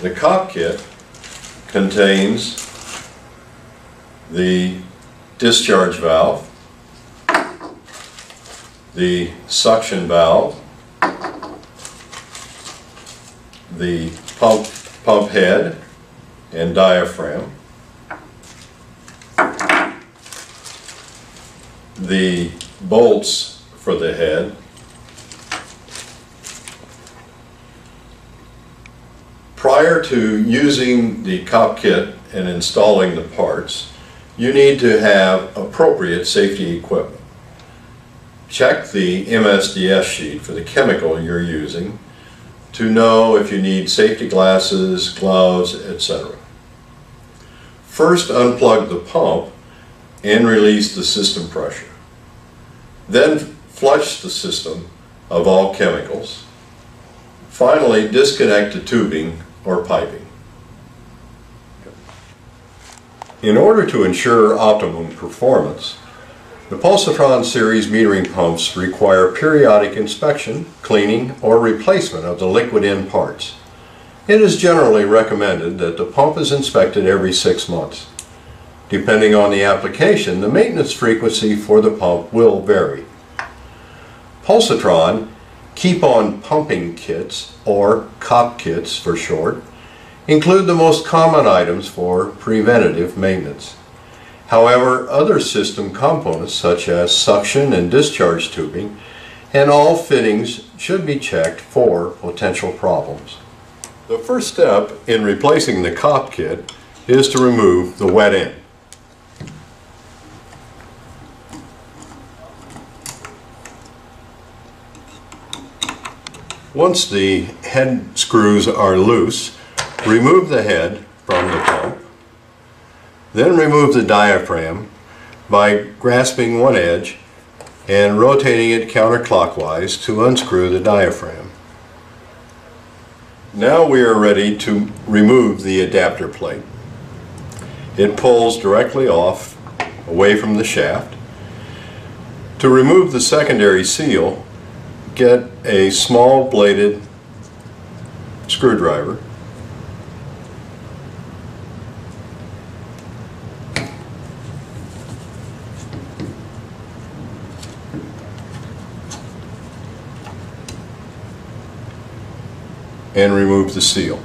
The COP kit contains the discharge valve, the suction valve, the pump head and diaphragm, the bolts for the head, prior to using the COP kit and installing the parts, you need to have appropriate safety equipment. Check the MSDS sheet for the chemical you're using to know if you need safety glasses, gloves, etc. First, unplug the pump and release the system pressure. Then flush the system of all chemicals. Finally, disconnect the tubing or piping. In order to ensure optimum performance, the Pulsafeeder series metering pumps require periodic inspection, cleaning, or replacement of the liquid in parts. It is generally recommended that the pump is inspected every 6 months. Depending on the application, the maintenance frequency for the pump will vary. Pulsatron keep-on pumping kits, or COP kits for short, include the most common items for preventative maintenance. However, other system components such as suction and discharge tubing and all fittings should be checked for potential problems. The first step in replacing the COP kit is to remove the wet end. Once the head screws are loose, remove the head from the pump. Then remove the diaphragm by grasping one edge and rotating it counterclockwise to unscrew the diaphragm. Now we are ready to remove the adapter plate. It pulls directly off, away from the shaft. To remove the secondary seal, get a small bladed screwdriver and remove the seal.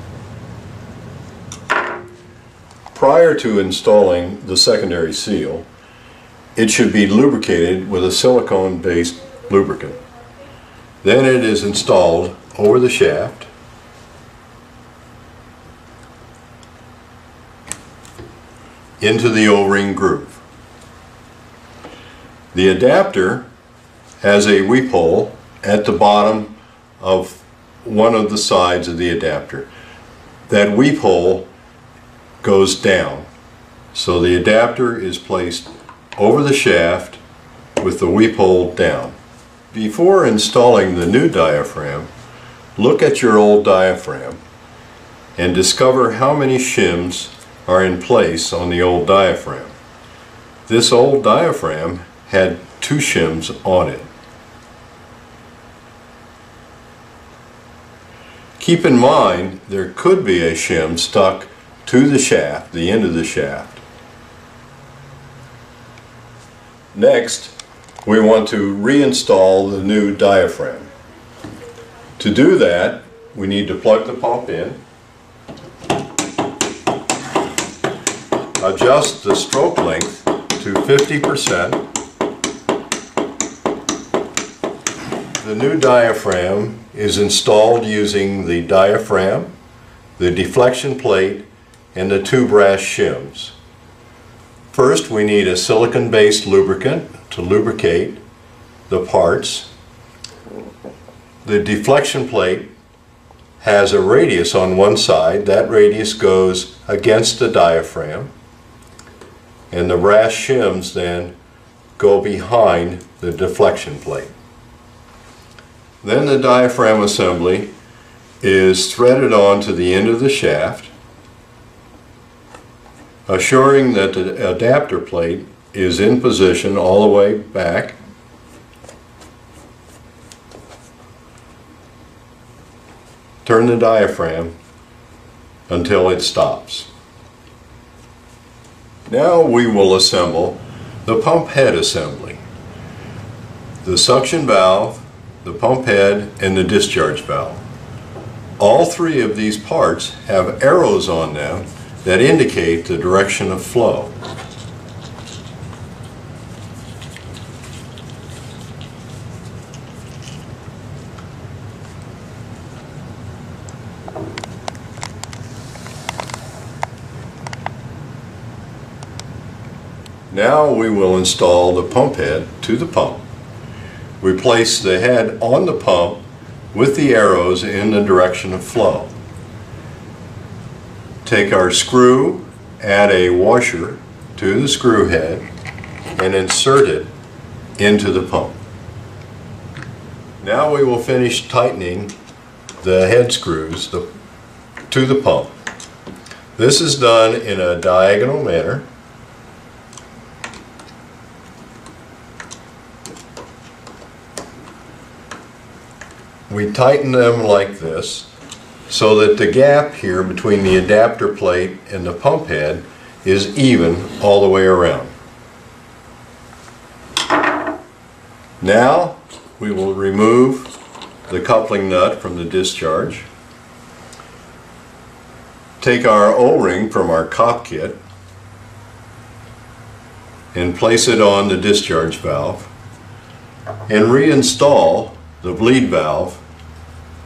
Prior to installing the secondary seal, it should be lubricated with a silicone-based lubricant. Then it is installed over the shaft into the O-ring groove. The adapter has a weep hole at the bottom of one of the sides of the adapter. That weep hole goes down, so the adapter is placed over the shaft with the weep hole down. Before installing the new diaphragm, look at your old diaphragm and discover how many shims are in place on the old diaphragm. This old diaphragm had 2 shims on it. Keep in mind there could be a shim stuck to the shaft, the end of the shaft. Next, we want to reinstall the new diaphragm. To do that, we need to plug the pump in, adjust the stroke length to 50%. The new diaphragm is installed using the diaphragm, the deflection plate, and the 2 brass shims. First, we need a silicone-based lubricant to lubricate the parts. The deflection plate has a radius on one side. That radius goes against the diaphragm, and the brass shims then go behind the deflection plate. Then the diaphragm assembly is threaded onto the end of the shaft, assuring that the adapter plate is in position all the way back. Turn the diaphragm until it stops. Now we will assemble the pump head assembly. The suction valve, the pump head, and the discharge valve. All three of these parts have arrows on them that indicate the direction of flow. Now we will install the pump head to the pump. We place the head on the pump with the arrows in the direction of flow. Take our screw, add a washer to the screw head, and insert it into the pump. Now we will finish tightening the head screws to the pump. This is done in a diagonal manner. We tighten them like this so that the gap here between the adapter plate and the pump head is even all the way around. Now we will remove the coupling nut from the discharge. Take our O-ring from our cop kit and place it on the discharge valve and reinstall the bleed valve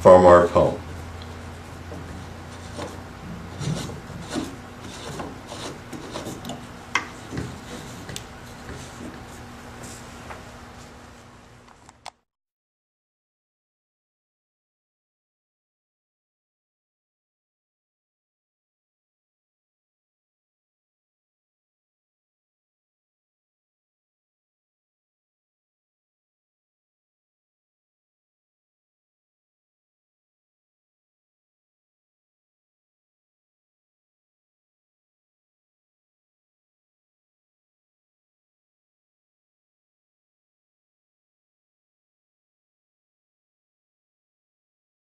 from our pump.